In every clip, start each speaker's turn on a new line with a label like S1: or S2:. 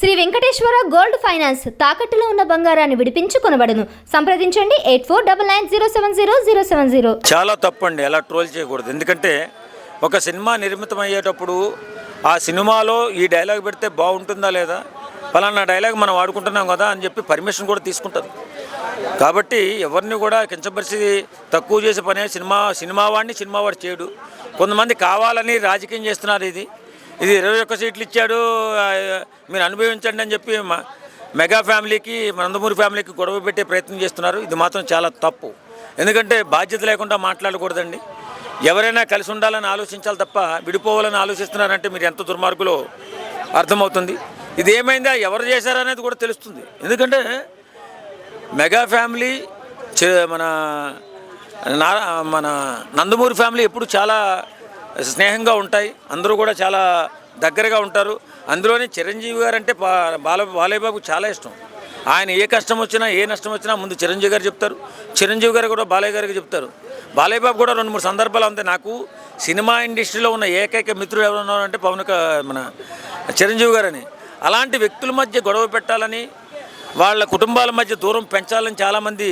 S1: Shri Venkateswara gold finance తాకట్టులో ఉన్న బంగారాన్ని విడిపించి కొనబడును. సంప్రదించండి 8499070070.
S2: చాలా తప్పండి, అలా ట్రోల్ చేయకూడదు. ఎందుకంటే ఒక సినిమా నిర్మితం అయ్యేటప్పుడు ఆ సినిమాలో ఈ డైలాగ్ పెడితే బాగుంటుందా లేదా, ఫలానా డైలాగ్ మనం వాడుకుంటున్నాం కదా అని చెప్పి పర్మిషన్ కూడా తీసుకుంటారు. కాబట్టి ఎవరిని కూడా కించపరిచి తక్కువ చేసే పనే సినిమా వాడు చేయడు. కొంతమంది కావాలని రాజకీయం చేస్తున్నారు. ఇది 21 సీట్లు ఇచ్చాడు, మీరు అనుభవించండి అని చెప్పి మెగా ఫ్యామిలీకి, నందమూరి ఫ్యామిలీకి గొడవ పెట్టే ప్రయత్నం చేస్తున్నారు. ఇది మాత్రం చాలా తప్పు. ఎందుకంటే బాధ్యత లేకుండా మాట్లాడకూడదండి. ఎవరైనా కలిసి ఉండాలని ఆలోచించాలి తప్ప విడిపోవాలని ఆలోచిస్తున్నారంటే మీరు ఎంత దుర్మార్గులో అర్థమవుతుంది. ఇది ఏమైందా, ఎవరు చేశారనేది కూడా తెలుస్తుంది. ఎందుకంటే మెగా ఫ్యామిలీ మన నందమూరి ఫ్యామిలీ ఎప్పుడు చాలా స్నేహంగా ఉంటాయి. అందరూ కూడా చాలా దగ్గరగా ఉంటారు. అందులోనే చిరంజీవి గారు అంటే బాలయ్య బాబుకు చాలా ఇష్టం. ఆయన ఏ కష్టం వచ్చినా ఏ నష్టం వచ్చినా ముందు చిరంజీవి గారు చెప్తారు, చిరంజీవి గారు కూడా బాలయ్య గారికి చెప్తారు. బాలయ్య బాబు కూడా 2-3 సందర్భాలు ఉంది. నాకు సినిమా ఇండస్ట్రీలో ఉన్న ఏకైక మిత్రుడు ఎవరు ఉన్నారంటే మన చిరంజీవి గారని. అలాంటి వ్యక్తుల మధ్య గొడవ పెట్టాలని, వాళ్ళ కుటుంబాల మధ్య దూరం పెంచాలని చాలామంది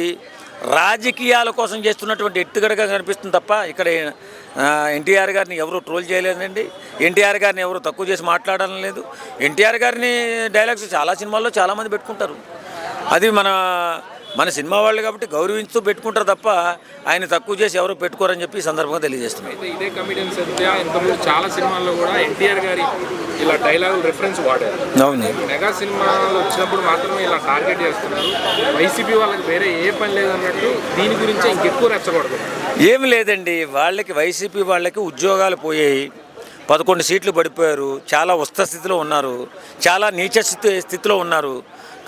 S2: రాజకీయాల కోసం చేస్తున్నటువంటి ఎత్తుగడగా కనిపిస్తుంది తప్ప ఇక్కడ ఎన్టీఆర్ గారిని ఎవరు ట్రోల్ చేయలేదండి. ఎన్టీఆర్ గారిని ఎవరు తక్కువ చేసి మాట్లాడడం లేదు. ఎన్టీఆర్ గారిని డైలాగ్స్ చాలా సినిమాల్లో చాలామంది పెట్టుకుంటారు. అది మన సినిమా వాళ్ళు కాబట్టి గౌరవించుతూ పెట్టుకుంటారు తప్ప ఆయన తక్కువ చేసి ఎవరు పెట్టుకోరని చెప్పి ఈ సందర్భంగా తెలియజేస్తున్నారు.
S3: ఇదే కమిడియన్ సత్య ఇంతకుముందు చాలా సినిమాల్లో కూడా ఎన్టీఆర్ గారి ఇలా డైలాగులు రిఫరెన్స్ వాడారు.
S2: అవును,
S3: మెగా సినిమాలు వచ్చినప్పుడు మాత్రమే ఇలా టార్గెట్ చేస్తున్నారు. వైసీపీ వాళ్ళకి వేరే ఏ పని లేదన్నట్టు దీని గురించి ఇంకెక్కువ రెచ్చగొడదు.
S2: ఏమి లేదండి, వైసీపీ వాళ్ళకి ఉద్యోగాలు పోయాయి, 11 సీట్లు పడిపోయారు, చాలా ఉస్త స్థితిలో ఉన్నారు, చాలా నీచ స్థితిలో ఉన్నారు.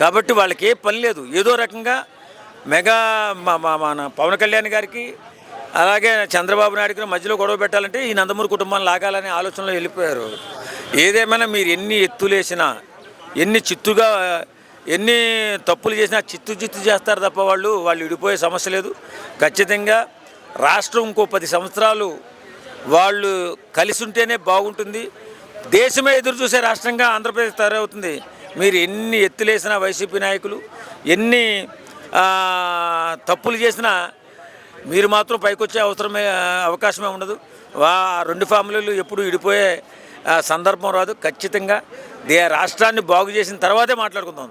S2: కాబట్టి వాళ్ళకి ఏ పని లేదు. ఏదో రకంగా మెగా మన పవన్ కళ్యాణ్ గారికి అలాగే చంద్రబాబు నాయుడుకి మధ్యలో గొడవ పెట్టాలంటే ఈ నందమూరి కుటుంబాన్ని లాగాలనే ఆలోచనలో వెళ్ళిపోయారు. ఏదేమైనా మీరు ఎన్ని ఎత్తులేసినా, ఎన్ని తప్పులు చేసినా చిత్తు చేస్తారు తప్ప వాళ్ళు విడిపోయే సమస్య లేదు. ఖచ్చితంగా రాష్ట్రం ఇంకో 10 సంవత్సరాలు వాళ్ళు కలిసి ఉంటేనే బాగుంటుంది. దేశమే ఎదురు చూసే రాష్ట్రంగా ఆంధ్రప్రదేశ్ తయారవుతుంది. మీరు ఎన్ని ఎత్తులేసినా, వైసీపీ నాయకులు ఎన్ని తప్పులు చేసినా మీరు మాత్రం పైకొచ్చే అవకాశమే ఉండదు. 2 ఫ్యామిలీలు ఎప్పుడు విడిపోయే సందర్భం రాదు. ఖచ్చితంగా రాష్ట్రాన్ని బాగు చేసిన తర్వాతే మాట్లాడుకుందాం.